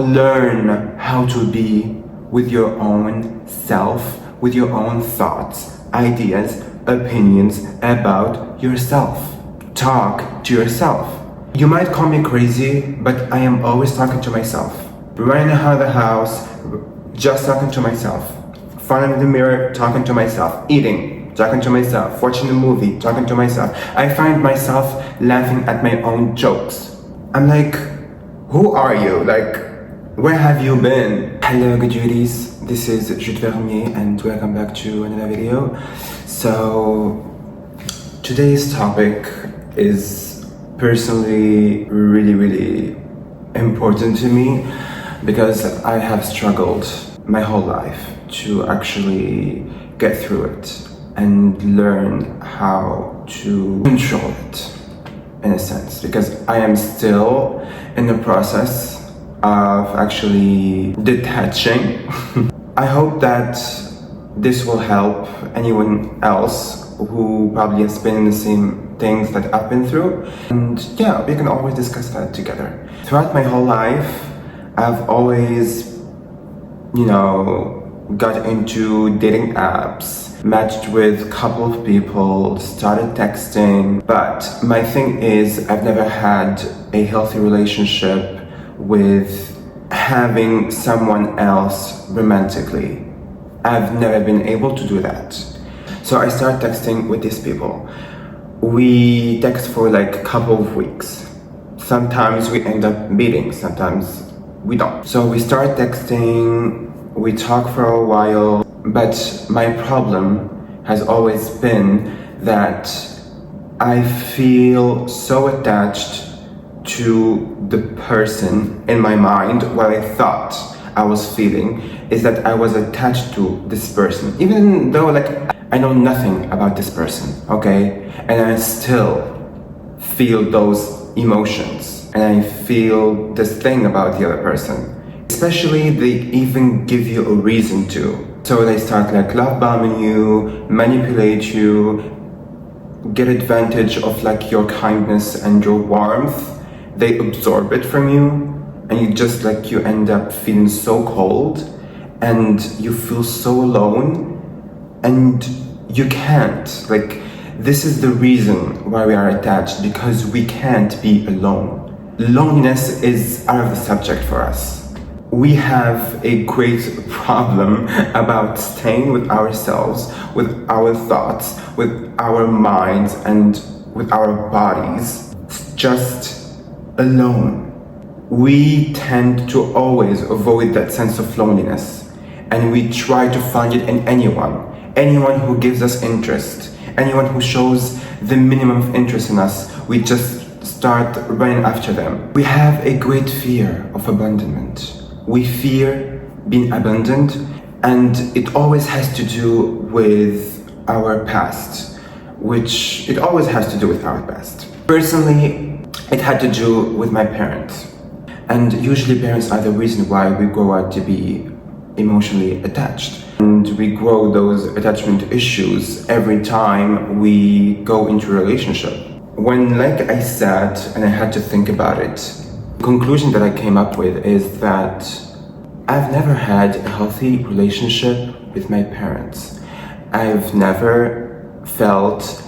Learn how to be with your own self, with your own thoughts, ideas, opinions about yourself. Talk to yourself. You might call me crazy, but I am always talking to myself. Running out of the house, just talking to myself. Front of the mirror, talking to myself. Eating, talking to myself. Watching a movie, talking to myself. I find myself laughing at my own jokes. I'm like, who are you? Like, where have you been? Hello, Good Judies. This is Jude and welcome back to another video. So, today's topic is personally really important to me because I have struggled my whole life to actually get through it and learn how to control it in a sense, because I am still in the process of actually detaching. I hope that this will help anyone else who probably has been in the same things that I've been through, and yeah, we can always discuss that together. Throughout my whole life, I've always, got into dating apps, matched with a couple of people, started texting, but my thing is I've never had a healthy relationship with having someone else romantically. I've never been able to do that. So I start texting with these people. We text for like a couple of weeks. Sometimes we end up meeting, sometimes we don't. So we start texting, we talk for a while, but my problem has always been that I feel so attached to the person in my mind. What I thought I was feeling is that I was attached to this person, even though I know nothing about this person, okay? And I still feel those emotions and I feel this thing about the other person. Especially they even give you a reason to. So they start love bombing you, manipulate you, get advantage of your kindness and your warmth. They absorb it from you, and you just you end up feeling so cold and you feel so alone, and you can't. This is the reason why we are attached, because we can't be alone. Loneliness is out of the subject for us. We have a great problem about staying with ourselves, with our thoughts, with our minds, and with our bodies, just alone. We tend to always avoid that sense of loneliness, and we try to find it in anyone who gives us interest, anyone who shows the minimum of interest in us. We just start running after them. We have a great fear of abandonment. We fear being abandoned, and it always has to do with our past, which it always has to do with our past. Personally, it had to do with my parents, and usually parents are the reason why we grow up to be emotionally attached, and we grow those attachment issues every time we go into a relationship. When I sat and I had to think about it, the conclusion that I came up with is that I've never had a healthy relationship with my parents. I've never felt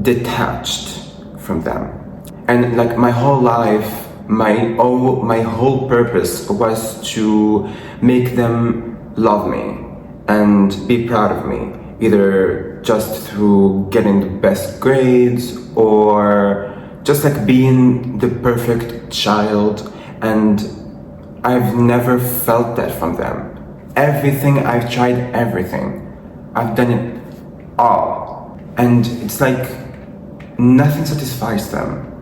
detached from them. And my whole life, my whole purpose was to make them love me and be proud of me, either just through getting the best grades or just being the perfect child. And I've never felt that from them. I've tried everything. I've done it all. And it's nothing satisfies them.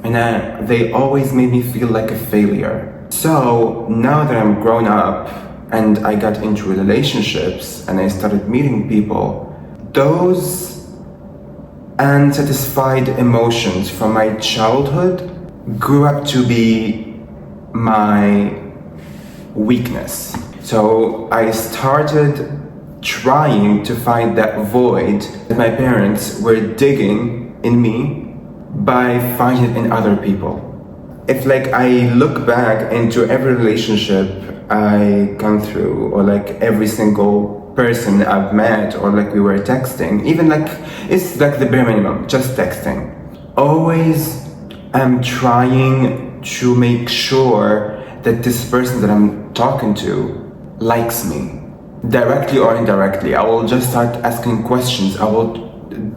And they always made me feel like a failure. So now that I'm grown up and I got into relationships and I started meeting people, those unsatisfied emotions from my childhood grew up to be my weakness. So I started trying to find that void that my parents were digging in me by finding it in other people. if like I look back into every relationship I gone through, or like every single person I've met, or like we were texting, even like it's like the bare minimum, just texting. Always I'm trying to make sure that this person that I'm talking to likes me, directly or indirectly. I will just start asking questions. I will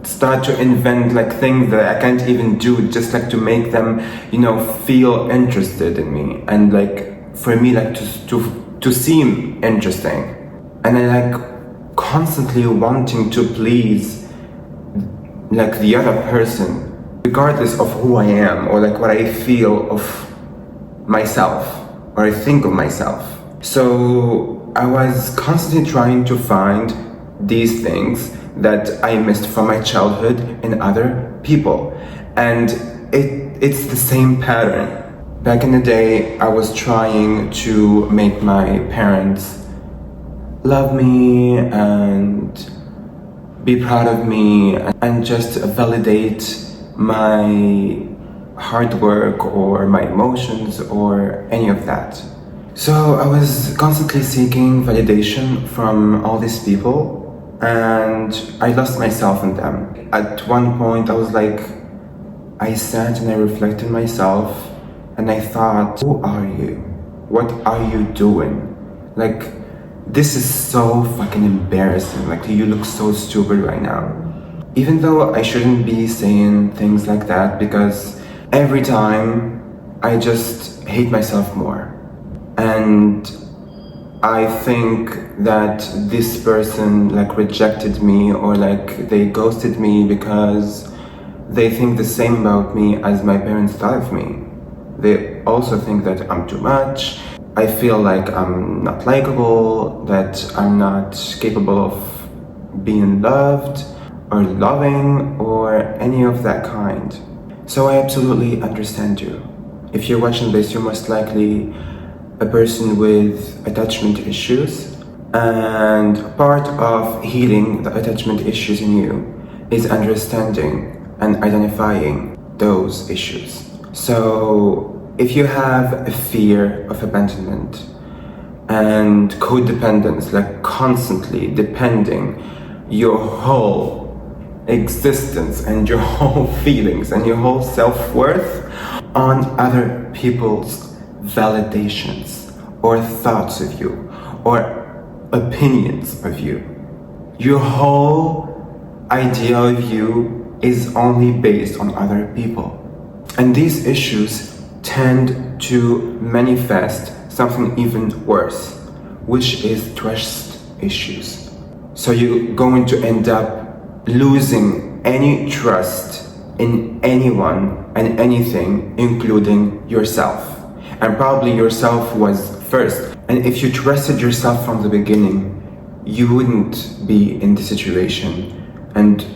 start to invent like things that I can't even do, just like to make them, feel interested in me, and like for me like to seem interesting. And I like constantly wanting to please like the other person, regardless of who I am, or like what I feel of myself, or I think of myself. So I was constantly trying to find these things that I missed from my childhood in other people. And it's the same pattern. Back in the day, I was trying to make my parents love me and be proud of me, and just validate my hard work or my emotions or any of that. So I was constantly seeking validation from all these people, and I lost myself in them. At one point I was like, I sat and I reflected myself, and I thought, who are you? What are you doing? Like, this is so fucking embarrassing. Like, you look so stupid right now. Even though I shouldn't be saying things like that, because every time I just hate myself more. And I think that this person like rejected me, or like they ghosted me because they think the same about me as my parents thought of me. They also think that I'm too much. I feel like I'm not likable, that I'm not capable of being loved or loving or any of that kind. So I absolutely understand you. If you're watching this, you're most likely a person with attachment issues, and part of healing the attachment issues in you is understanding and identifying those issues. So if you have a fear of abandonment and codependence, like constantly depending your whole existence and your whole feelings and your whole self-worth on other people's validations or thoughts of you or opinions of you, your whole idea of you is only based on other people. And these issues tend to manifest something even worse, which is trust issues. So you're going to end up losing any trust in anyone and anything, including yourself. And probably yourself was first. And if you trusted yourself from the beginning, you wouldn't be in the situation and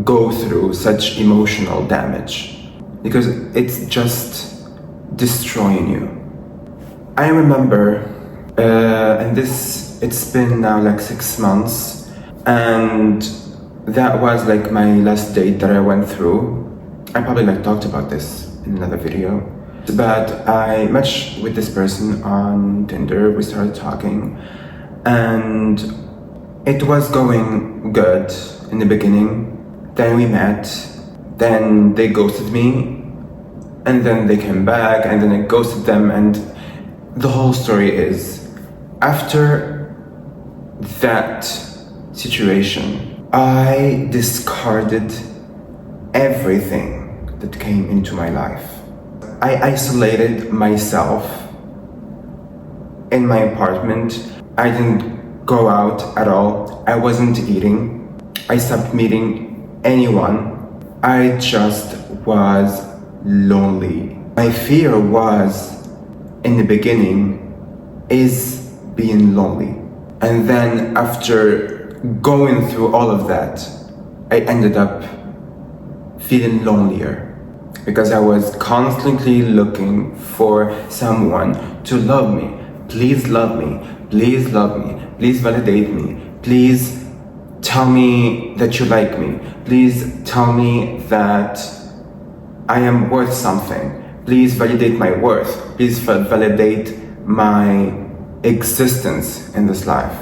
go through such emotional damage, because it's just destroying you. I remember, and it's been now like 6 months, and that was like my last date that I went through. I probably like talked about this in another video, but I matched with this person on Tinder. We started talking, and it was going good in the beginning. Then we met, then they ghosted me, and then they came back, and then I ghosted them. And the whole story is, after that situation, I discarded everything that came into my life. I isolated myself in my apartment. I didn't go out at all. I wasn't eating. I stopped meeting anyone. I just was lonely. My fear was, in the beginning, is being lonely. And then after going through all of that, I ended up feeling lonelier, because I was constantly looking for someone to love me. Please love me. Please love me. Please validate me. Please tell me that you like me. Please tell me that I am worth something. Please validate my worth. Please validate my existence in this life.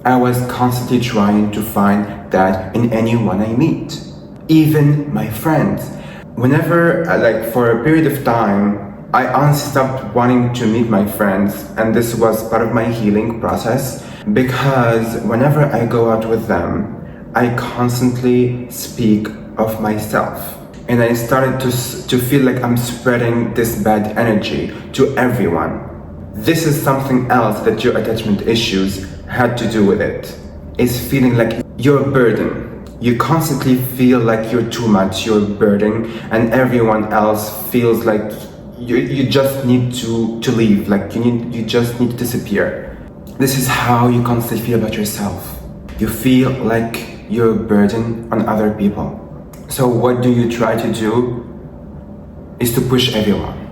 I was constantly trying to find that in anyone I meet, even my friends. Whenever, for a period of time, I honestly stopped wanting to meet my friends, and this was part of my healing process, because whenever I go out with them, I constantly speak of myself. And I started to feel like I'm spreading this bad energy to everyone. This is something else that your attachment issues had to do with it. It's feeling like you're a burden. You constantly feel like you're too much, you're a burden, and everyone else feels like you just need to leave, like you just need to disappear. This is how you constantly feel about yourself. You feel like you're a burden on other people. So what do you try to do is to push everyone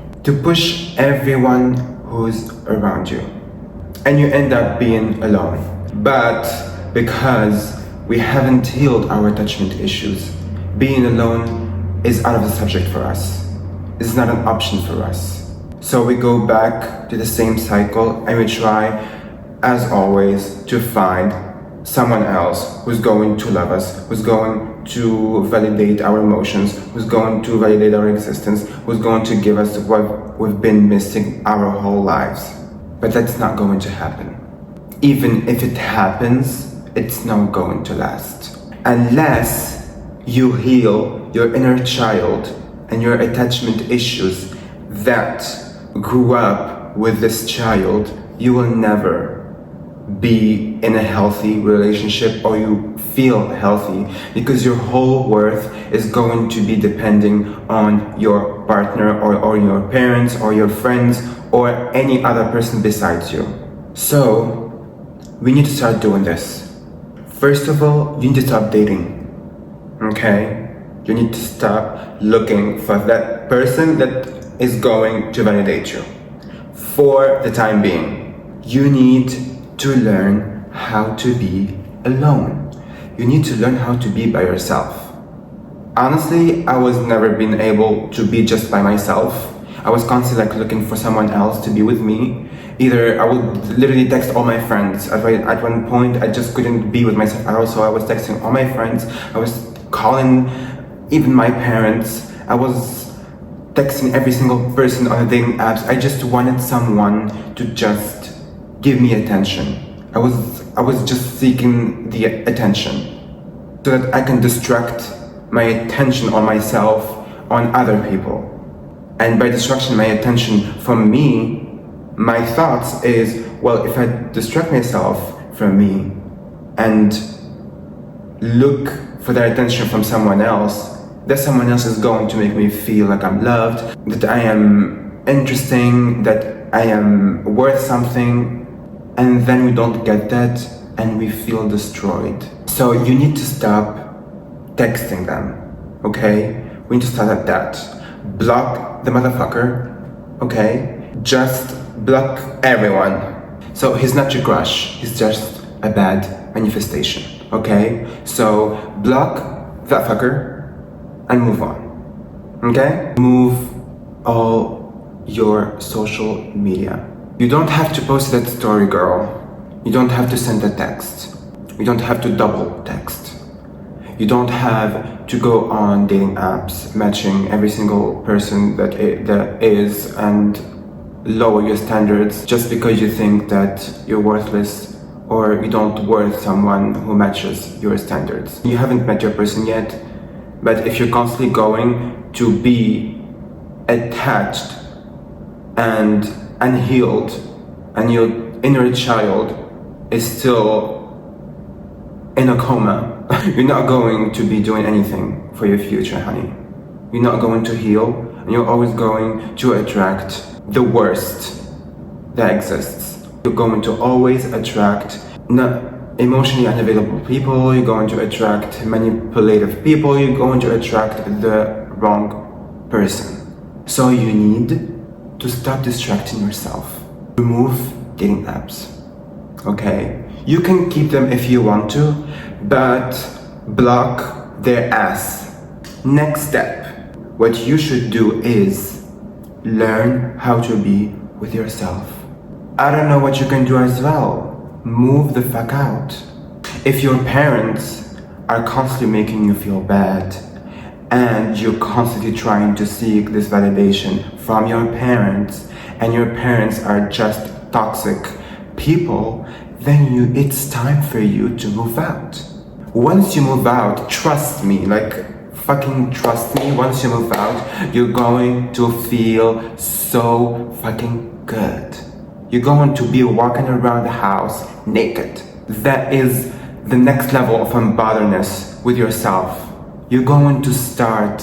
who's around you. And you end up being alone. But because we haven't healed our attachment issues, being alone is out of the subject for us. It's not an option for us. So we go back to the same cycle and we try, as always, to find someone else who's going to love us, who's going to validate our emotions, who's going to validate our existence, who's going to give us what we've been missing our whole lives. But that's not going to happen. Even if it happens, it's not going to last. Unless you heal your inner child and your attachment issues that grew up with this child, you will never be in a healthy relationship, or you feel healthy, because your whole worth is going to be depending on your partner or your parents or your friends or any other person besides you. So we need to start doing this. First of all, you need to stop dating. Okay? You need to stop looking for that person that is going to validate you. For the time being, you need to learn how to be alone. You need to learn how to be by yourself. Honestly, I was never been able to be just by myself. I was constantly looking for someone else to be with me. Either I would literally text all my friends. At one point, I just couldn't be with myself. Also, I was texting all my friends. I was calling even my parents. I was texting every single person on the dating apps. I just wanted someone to just give me attention. I was just seeking the attention so that I can distract my attention on myself on other people. And by distraction my attention from me, my thoughts is, well, if I distract myself from me and look for that attention from someone else, that someone else is going to make me feel like I'm loved, that I am interesting, that I am worth something. And then we don't get that and we feel destroyed. So you need to stop texting them, okay? We need to start at that. Block the motherfucker, okay? Just block everyone. So he's not your crush, he's just a bad manifestation, okay? So block that fucker and move on, okay? Move all your social media. You don't have to post that story, girl. You don't have to send a text. You don't have to double text. You don't have to go on dating apps, matching every single person that is, and lower your standards just because you think that you're worthless or you don't worth someone who matches your standards. You haven't met your person yet, but if you're constantly going to be attached and unhealed, and your inner child is still in a coma, you're not going to be doing anything for your future, honey. You're not going to heal, and you're always going to attract the worst that exists. You're going to always attract not emotionally unavailable people, you're going to attract manipulative people, you're going to attract the wrong person. So you need to stop distracting yourself. Remove dating apps, okay? You can keep them if you want to, but block their ass. Next step, what you should do is Learn how to be with yourself. I don't know what you can do as well. Move the fuck out. If your parents are constantly making you feel bad and you're constantly trying to seek this validation from your parents and your parents are just toxic people, then it's time for you to move out. Once you move out, trust me, fucking trust me, once you move out, you're going to feel so fucking good. You're going to be walking around the house naked. That is the next level of unbotheredness with yourself. You're going to start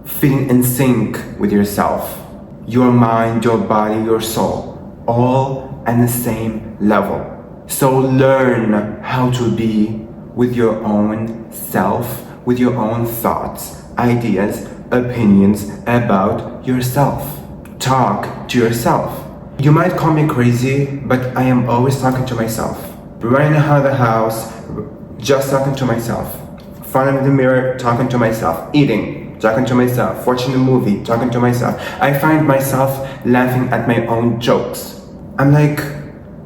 feeling in sync with yourself. Your mind, your body, your soul, all at the same level. So learn how to be with your own self, with your own thoughts, ideas, opinions about yourself. Talk to yourself. You might call me crazy, but I am always talking to myself. Running out of the house, just talking to myself. Front of the mirror, talking to myself. Eating, talking to myself. Watching a movie, talking to myself. I find myself laughing at my own jokes. I'm like,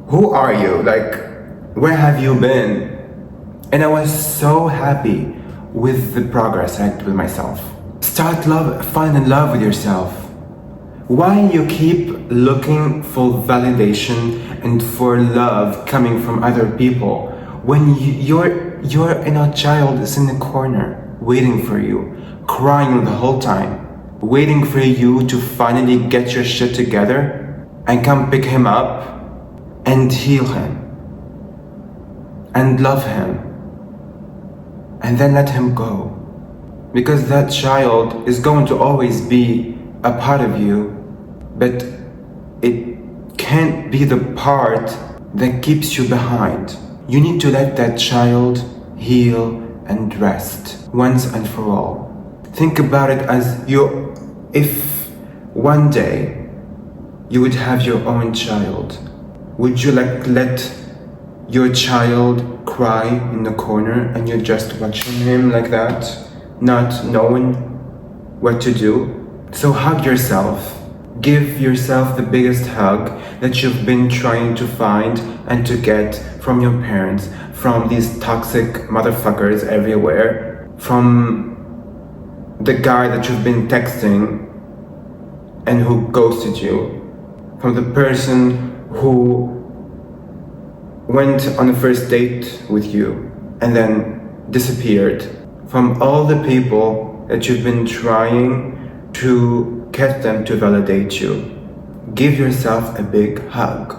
who are you? Where have you been? And I was so happy with the progress I did with myself. Falling in love with yourself. Why you keep looking for validation and for love coming from other people when your inner child is in the corner waiting for you, crying the whole time, waiting for you to finally get your shit together and come pick him up and heal him and love him and then let him go, because that child is going to always be a part of you, but it can't be the part that keeps you behind. You need to let that child heal and rest once and for all. Think about it as if one day you would have your own child, would you let your child cry in the corner and you're just watching him like that, not knowing what to do? So hug yourself. Give yourself the biggest hug that you've been trying to find and to get from your parents, from these toxic motherfuckers everywhere, from the guy that you've been texting and who ghosted you, from the person who went on a first date with you and then disappeared, from all the people that you've been trying to get them to validate you. Give yourself a big hug.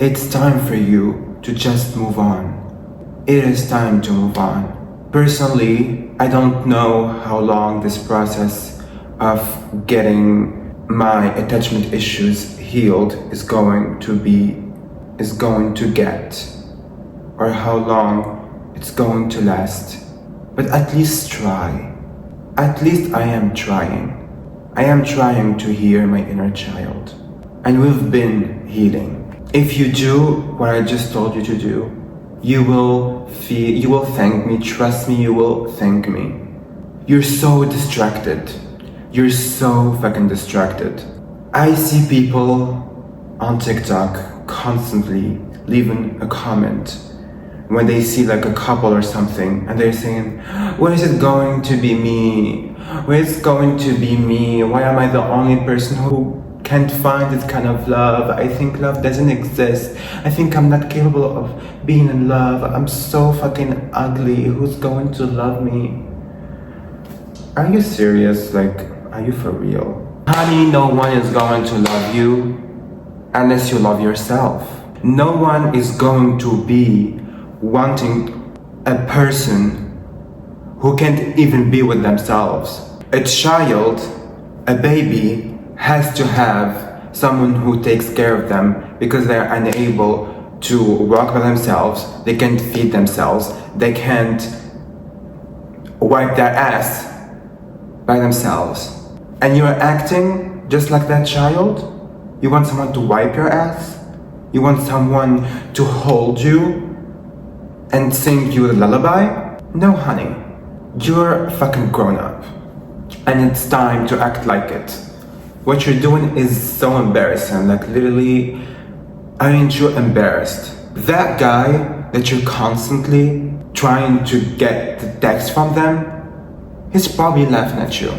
It's time for you to just move on. It is time to move on. Personally, I don't know how long this process of getting my attachment issues healed is going to get, or how long it's going to last. But at least try. At least I am trying. I am trying to hear my inner child. And we've been healing. If you do what I just told you to do, you will thank me. Trust me, you will thank me. You're so distracted. You're so fucking distracted. I see people on TikTok constantly leaving a comment when they see a couple or something and they're saying, when is it going to be me? When is it going to be me? Why am I the only person who can't find this kind of love? I think love doesn't exist. I think I'm not capable of being in love. I'm so fucking ugly. Who's going to love me? Are you serious? Are you for real? Honey, no one is going to love you unless you love yourself. No one is going to be wanting a person who can't even be with themselves. A child, a baby, has to have someone who takes care of them because they're unable to walk by themselves, they can't feed themselves, they can't wipe their ass by themselves. And you're acting just like that child? You want someone to wipe your ass? You want someone to hold you and sing you a lullaby? No, honey. You're fucking grown up. And it's time to act like it. What you're doing is so embarrassing. Like literally, aren't you embarrassed? That guy that you're constantly trying to get the text from them, he's probably laughing at you.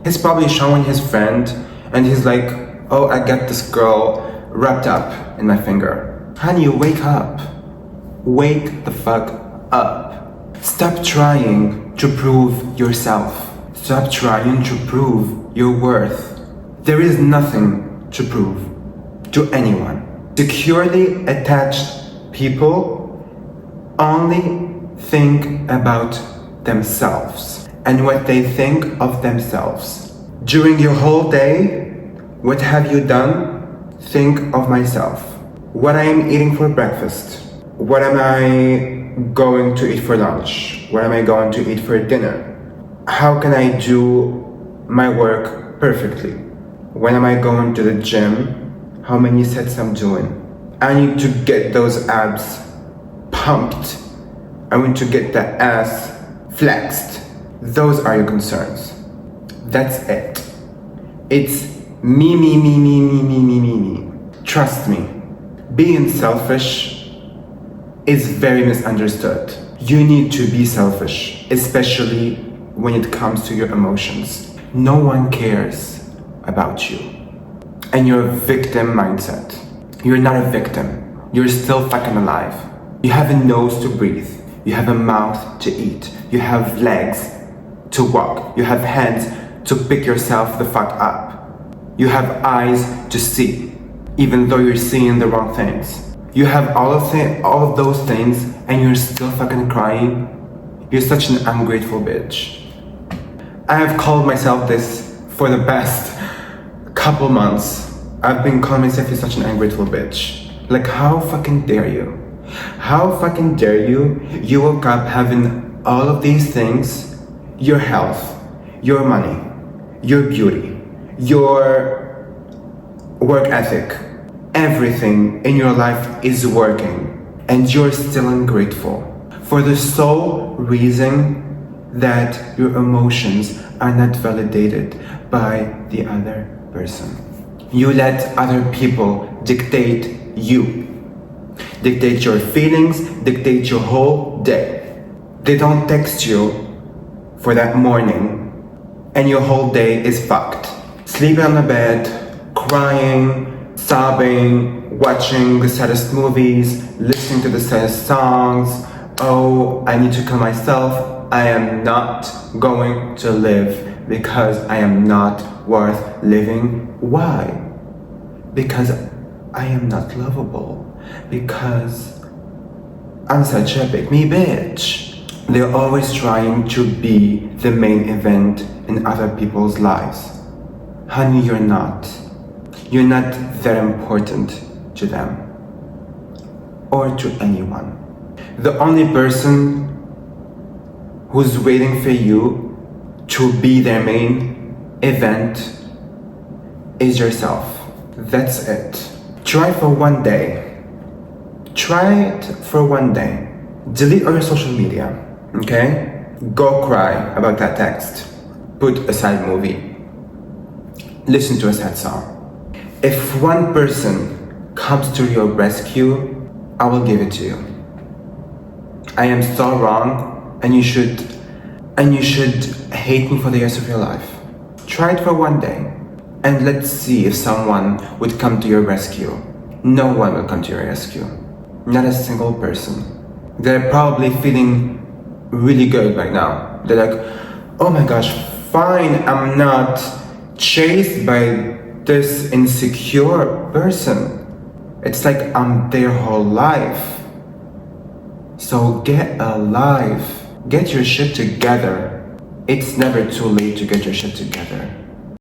He's probably showing his friend and he's like, oh, I got this girl wrapped up in my finger. Honey, wake up. Wake the fuck up. Stop trying to prove yourself. Stop trying to prove your worth. There is nothing to prove to anyone. Securely attached people only think about themselves and what they think of themselves. During your whole day, what have you done? Think of myself. What I am eating for breakfast. What am I going to eat for lunch? What am I going to eat for dinner? How can I do my work perfectly? When am I going to the gym? How many sets I'm doing? I need to get those abs pumped. I want to get the ass flexed. Those are your concerns. That's it. It's me, me, me, me, me, me, me, me, me. Trust me. Being selfish is very misunderstood. You need to be selfish, especially when it comes to your emotions. No one cares about you. And your victim mindset. You're not a victim. You're still fucking alive. You have a nose to breathe. You have a mouth to eat. You have legs to walk. You have hands to pick yourself the fuck up. You have eyes to see, even though you're seeing the wrong things. You have all of those things and you're still fucking crying. You're such an ungrateful bitch. I have called myself this for the past couple months. I've been calling myself such an ungrateful bitch. Like, how fucking dare you? How fucking dare you? You woke up having all of these things, your health, your money, your beauty, your work ethic, everything in your life is working, and you're still ungrateful for the sole reason that your emotions are not validated by the other person. You let other people dictate you. Dictate your feelings, dictate your whole day. They don't text you for that morning and your whole day is fucked. Sleeping on the bed, crying, sobbing, watching the saddest movies, listening to the saddest songs. Oh, I need to kill myself. I am not going to live because I am not worth living. Why? Because I am not lovable. Because I'm such a pick me bitch. They're always trying to be the main event in other people's lives. Honey, you're not. You're not that important to them or to anyone. The only person who's waiting for you to be their main event is yourself. That's it. Try for one day. Try it for one day. Delete all your social media, okay? Go cry about that text. Put a sad movie. Listen to a sad song. If one person comes to your rescue, I will give it to you. I am so wrong, and you should hate me for the rest of your life. Try it for one day, and let's see if someone would come to your rescue. No one will come to your rescue. Not a single person. They're probably feeling really good right now. They're like, oh my gosh, fine, I'm not chased by this insecure person. It's like I'm their whole life. So get alive. Get your shit together. It's never too late to get your shit together.